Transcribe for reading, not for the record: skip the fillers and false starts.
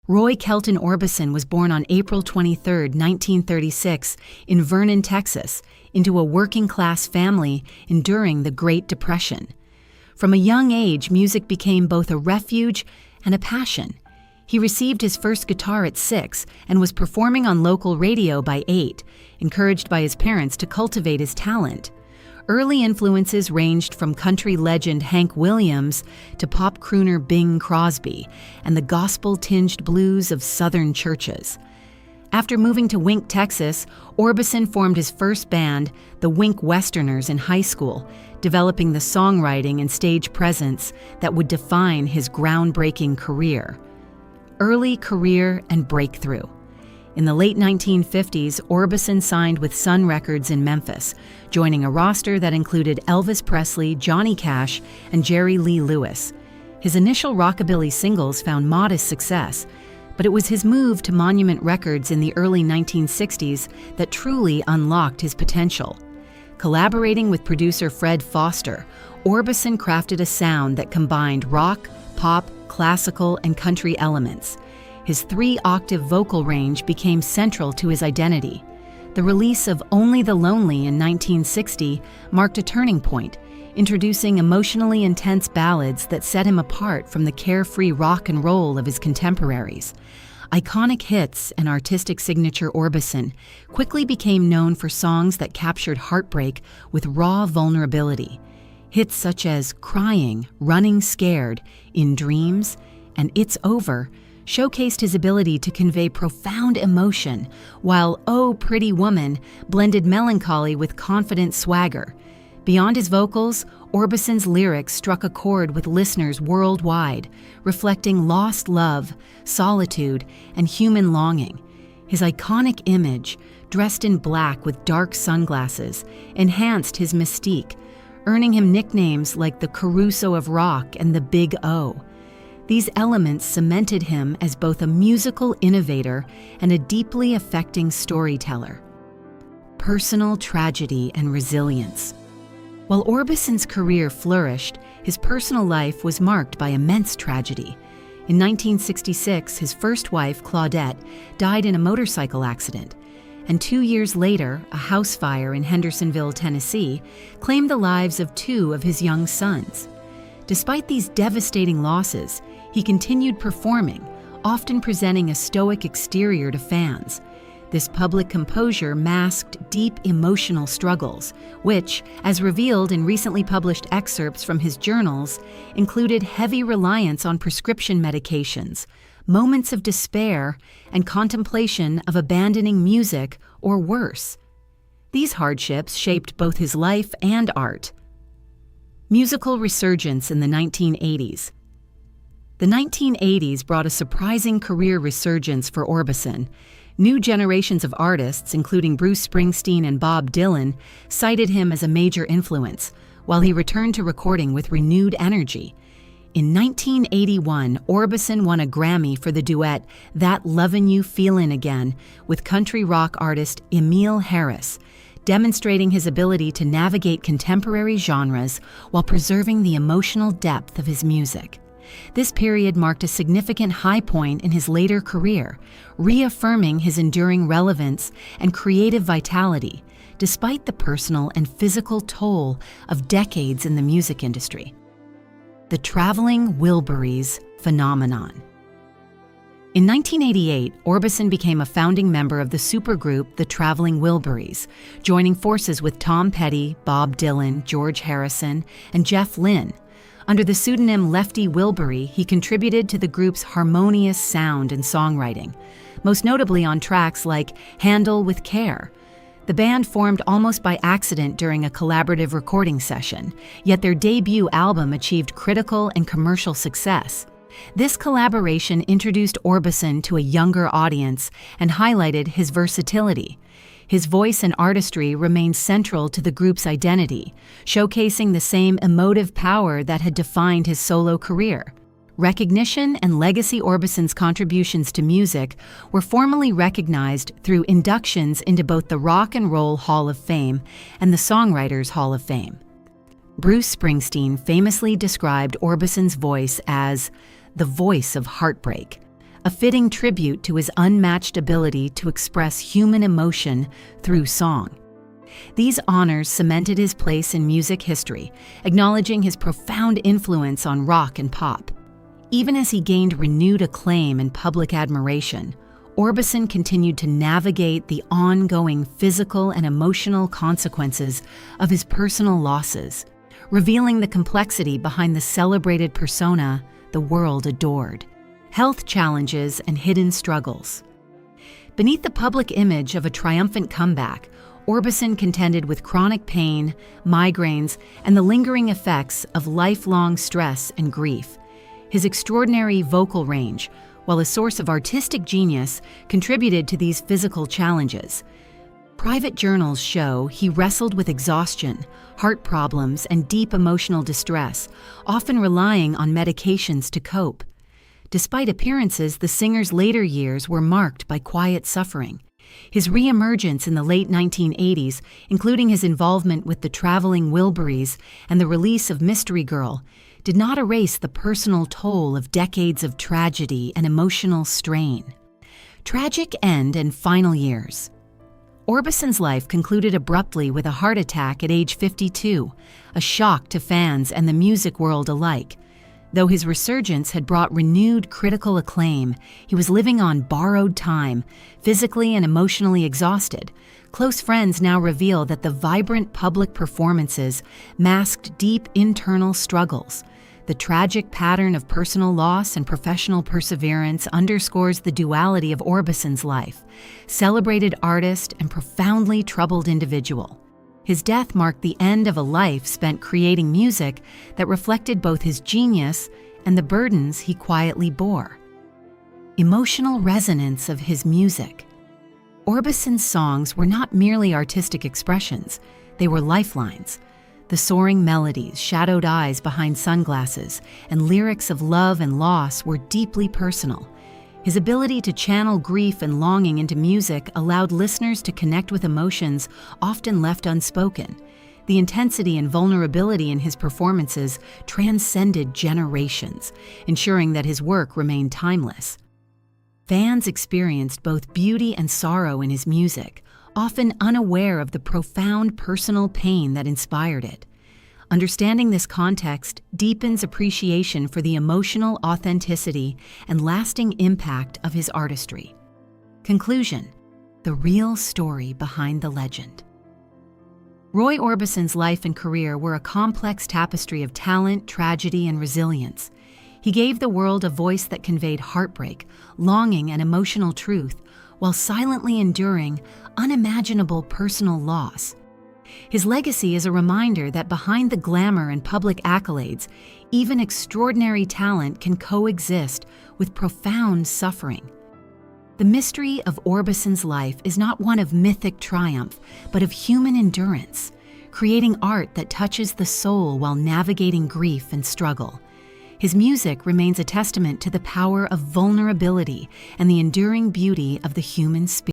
Roy Kelton Orbison was born on April 23, 1936, in Vernon, Texas, into a working-class family enduring the Great Depression. From a young age, music became both a refuge and a passion. He received his first guitar at 6 and was performing on local radio by 8, encouraged by his parents to cultivate his talent. Early influences ranged from country legend Hank Williams to pop crooner Bing Crosby and the gospel-tinged blues of Southern churches. After moving to Wink, Texas, Orbison formed his first band, the Wink Westerners, in high school, developing the songwriting and stage presence that would define his groundbreaking career. Early career and breakthrough. In the late 1950s, Orbison signed with Sun Records in Memphis, joining a roster that included Elvis Presley, Johnny Cash, and Jerry Lee Lewis. His initial rockabilly singles found modest success, but it was his move to Monument Records in the early 1960s that truly unlocked his potential. Collaborating with producer Fred Foster, Orbison crafted a sound that combined rock, pop, classical, and country elements. His 3-octave vocal range became central to his identity. The release of Only the Lonely in 1960 marked a turning point, introducing emotionally intense ballads that set him apart from the carefree rock and roll of his contemporaries. Iconic hits and artistic signature Orbison quickly became known for songs that captured heartbreak with raw vulnerability. Hits such as Crying, Running Scared, In Dreams, and It's Over showcased his ability to convey profound emotion, while Oh Pretty Woman blended melancholy with confident swagger. Beyond his vocals, Orbison's lyrics struck a chord with listeners worldwide, reflecting lost love, solitude, and human longing. His iconic image, dressed in black with dark sunglasses, enhanced his mystique, earning him nicknames like the Caruso of Rock and the Big O. These elements cemented him as both a musical innovator and a deeply affecting storyteller. Personal tragedy and resilience. While Orbison's career flourished, his personal life was marked by immense tragedy. In 1966, his first wife, Claudette, died in a motorcycle accident, and 2 years later, a house fire in Hendersonville, Tennessee, claimed the lives of 2 of his young sons. Despite these devastating losses, he continued performing, often presenting a stoic exterior to fans. This public composure masked deep emotional struggles, which, as revealed in recently published excerpts from his journals, included heavy reliance on prescription medications, moments of despair, and contemplation of abandoning music or worse. These hardships shaped both his life and art. Musical resurgence in the 1980s. The 1980s brought a surprising career resurgence for Orbison. New generations of artists, including Bruce Springsteen and Bob Dylan, cited him as a major influence, while he returned to recording with renewed energy. In 1981, Orbison won a Grammy for the duet That Lovin' You Feelin' Again with country rock artist Emile Harris, demonstrating his ability to navigate contemporary genres while preserving the emotional depth of his music. This period marked a significant high point in his later career, reaffirming his enduring relevance and creative vitality, despite the personal and physical toll of decades in the music industry. The Traveling Wilburys phenomenon. In 1988, Orbison became a founding member of the supergroup The Traveling Wilburys, joining forces with Tom Petty, Bob Dylan, George Harrison, and Jeff Lynne. Under the pseudonym Lefty Wilbury, he contributed to the group's harmonious sound and songwriting, most notably on tracks like Handle with Care. The band formed almost by accident during a collaborative recording session, yet their debut album achieved critical and commercial success. This collaboration introduced Orbison to a younger audience and highlighted his versatility. His voice and artistry remained central to the group's identity, showcasing the same emotive power that had defined his solo career. Recognition and legacy. Orbison's contributions to music were formally recognized through inductions into both the Rock and Roll Hall of Fame and the Songwriters Hall of Fame. Bruce Springsteen famously described Orbison's voice as the voice of heartbreak, a fitting tribute to his unmatched ability to express human emotion through song. These honors cemented his place in music history, acknowledging his profound influence on rock and pop. Even as he gained renewed acclaim and public admiration, Orbison continued to navigate the ongoing physical and emotional consequences of his personal losses, revealing the complexity behind the celebrated persona the world adored, health challenges and hidden struggles. Beneath the public image of a triumphant comeback, Orbison contended with chronic pain, migraines, and the lingering effects of lifelong stress and grief. His extraordinary vocal range, while a source of artistic genius, contributed to these physical challenges. Private journals show he wrestled with exhaustion, heart problems, and deep emotional distress, often relying on medications to cope. Despite appearances, the singer's later years were marked by quiet suffering. His re-emergence in the late 1980s, including his involvement with the Traveling Wilburys and the release of Mystery Girl, did not erase the personal toll of decades of tragedy and emotional strain. Tragic end and final years. Orbison's life concluded abruptly with a heart attack at age 52, a shock to fans and the music world alike. Though his resurgence had brought renewed critical acclaim, he was living on borrowed time, physically and emotionally exhausted. Close friends now reveal that the vibrant public performances masked deep internal struggles. The tragic pattern of personal loss and professional perseverance underscores the duality of Orbison's life, celebrated artist and profoundly troubled individual. His death marked the end of a life spent creating music that reflected both his genius and the burdens he quietly bore. Emotional resonance of his music. Orbison's songs were not merely artistic expressions, they were lifelines. The soaring melodies, shadowed eyes behind sunglasses, and lyrics of love and loss were deeply personal. His ability to channel grief and longing into music allowed listeners to connect with emotions often left unspoken. The intensity and vulnerability in his performances transcended generations, ensuring that his work remained timeless. Fans experienced both beauty and sorrow in his music, often unaware of the profound personal pain that inspired it. Understanding this context deepens appreciation for the emotional authenticity and lasting impact of his artistry. Conclusion: the real story behind the legend. Roy Orbison's life and career were a complex tapestry of talent, tragedy, and resilience. He gave the world a voice that conveyed heartbreak, longing, and emotional truth, while silently enduring unimaginable personal loss. His legacy is a reminder that behind the glamour and public accolades, even extraordinary talent can coexist with profound suffering. The mystery of Orbison's life is not one of mythic triumph, but of human endurance, creating art that touches the soul while navigating grief and struggle. His music remains a testament to the power of vulnerability and the enduring beauty of the human spirit.